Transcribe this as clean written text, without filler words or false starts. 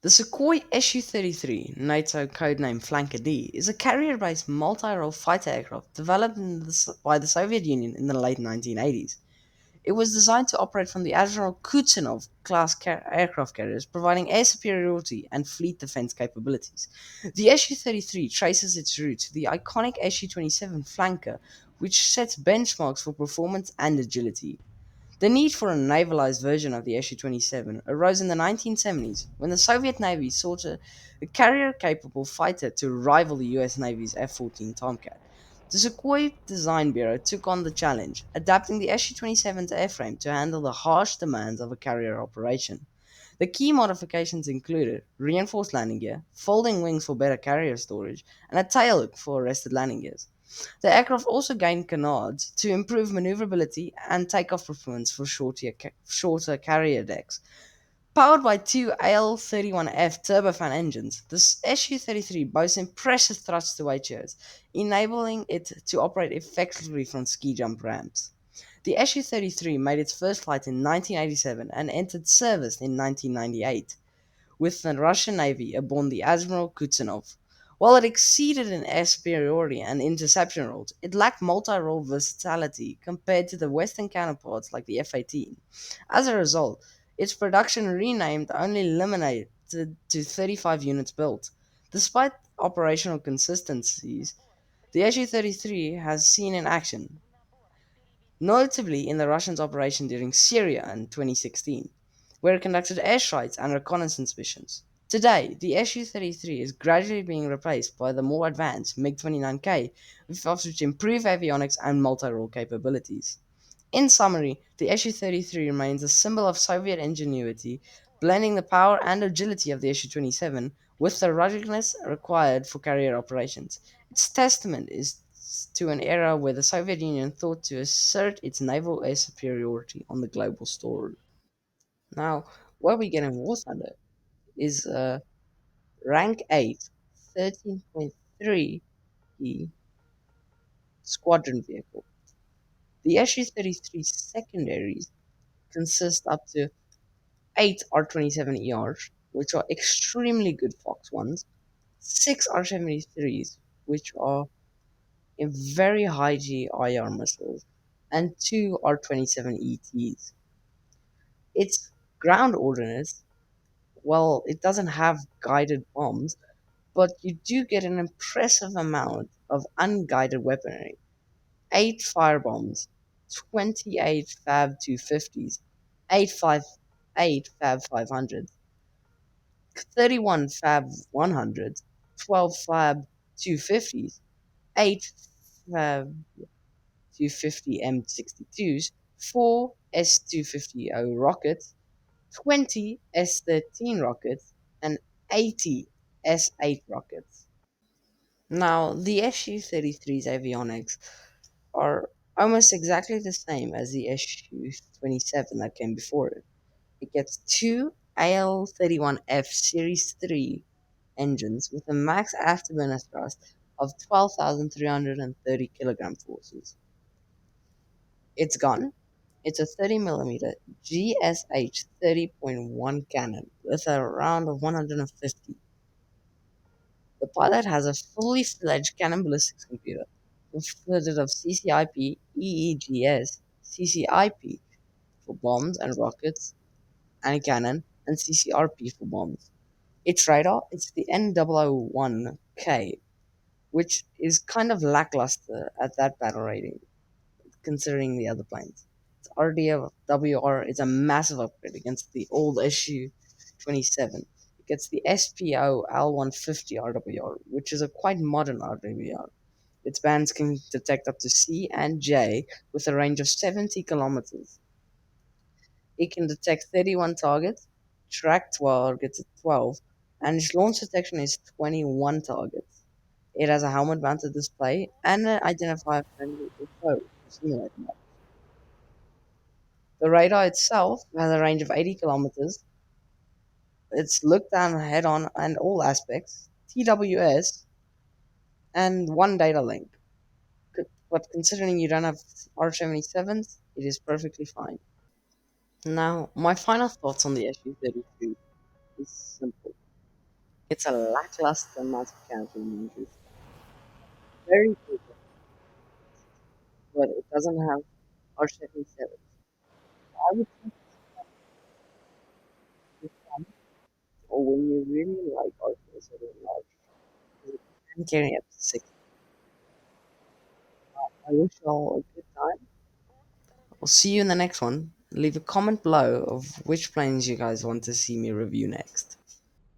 The Sukhoi SU-33, NATO codename Flanker D, is a carrier-based multi-role fighter aircraft developed by the Soviet Union in the late 1980s. It was designed to operate from the Admiral Kutuzov class aircraft carriers, providing air superiority and fleet defense capabilities. The Su-33 traces its route to the iconic Su-27 flanker, which sets benchmarks for performance and agility. The need for a navalized version of the Su-27 arose in the 1970s when the Soviet Navy sought a carrier-capable fighter to rival the US Navy's F-14 Tomcat. The Sukhoi Design Bureau took on the challenge, adapting the Su-27's airframe to handle the harsh demands of a carrier operation. The key modifications included reinforced landing gear, folding wings for better carrier storage, and a tail hook for arrested landing gears. The aircraft also gained canards to improve maneuverability and takeoff performance for shorter carrier decks. Powered by two AL-31F turbofan engines, the Su-33 boasts impressive thrust-to-weight ratios, enabling it to operate effectively from ski jump ramps. The Su-33 made its first flight in 1987 and entered service in 1998 with the Russian Navy aboard the Admiral Kutuzov. While it exceeded in air superiority and interception roles, it lacked multi-role versatility compared to the Western counterparts like the F-18. As a result, its production renamed only limited to 35 units built. Despite operational consistencies, the Su-33 has seen in action, notably in the Russians' operation during Syria in 2016, where it conducted airstrikes and reconnaissance missions. Today, the Su-33 is gradually being replaced by the more advanced MiG-29K, which improve avionics and multi-role capabilities. In summary, the Su-33 remains a symbol of Soviet ingenuity, blending the power and agility of the Su-27 with the ruggedness required for carrier operations. Its testament is to an era where the Soviet Union thought to assert its naval air superiority on the global stage. Now, where we get in War Thunder is Rank 8, 13.3 squadron vehicle. The Su-33 secondaries consist up to 8 R-27 ERs, which are extremely good Fox ones, 6 R-73s, which are in very high GIR missiles, and 2 R-27 ETs. Its ground ordnance, well, it doesn't have guided bombs, but you do get an impressive amount of unguided weaponry. 8 firebombs, 28 Fab 250s, 8 Fab 500s, 31 Fab 100s, 12 Fab 250s, 8 Fab 250 M62s, 4 S-250O rockets, 20 S-13 rockets, and 80 S-8 rockets. Now, the Su-33's avionics are almost exactly the same as the Su-27 that came before it. It gets two AL-31F Series 3 engines with a max afterburner thrust of 12,330 kilogram forces. Its gun, it's a 30 mm GSH 30.1 cannon with a round of 150. The pilot has a fully fledged cannon ballistics computer consisted of CCIP, EEGS, CCIP for bombs and rockets and cannon, and CCRP for bombs. Its radar is the N001K, which is kind of lackluster at that battle rating, considering the other planes. Its RDWR is a massive upgrade against the old Su-27. It gets the SPO L150 RWR, which is a quite modern RWR. Its bands can detect up to C and J with a range of 70 kilometers. It can detect 31 targets, track 12 targets at 12, and its launch detection is 21 targets. It has a helmet mounted display and an identifier friendly or foe to simulate that. The radar itself has a range of 80 kilometers. It's looked down head on and all aspects, TWS, and one data link. But considering you don't have R77s, it is perfectly fine. Now, my final thoughts on the SU-33 is simple. It's a lackluster multi-character movie. Very good, but it doesn't have earth-shattering seven. I would think it's fun, or when you really like earth-shattering large. I'm carrying up to six. I wish you all a good time. We'll see you in the next one. Leave a comment below of which planes you guys want to see me review next.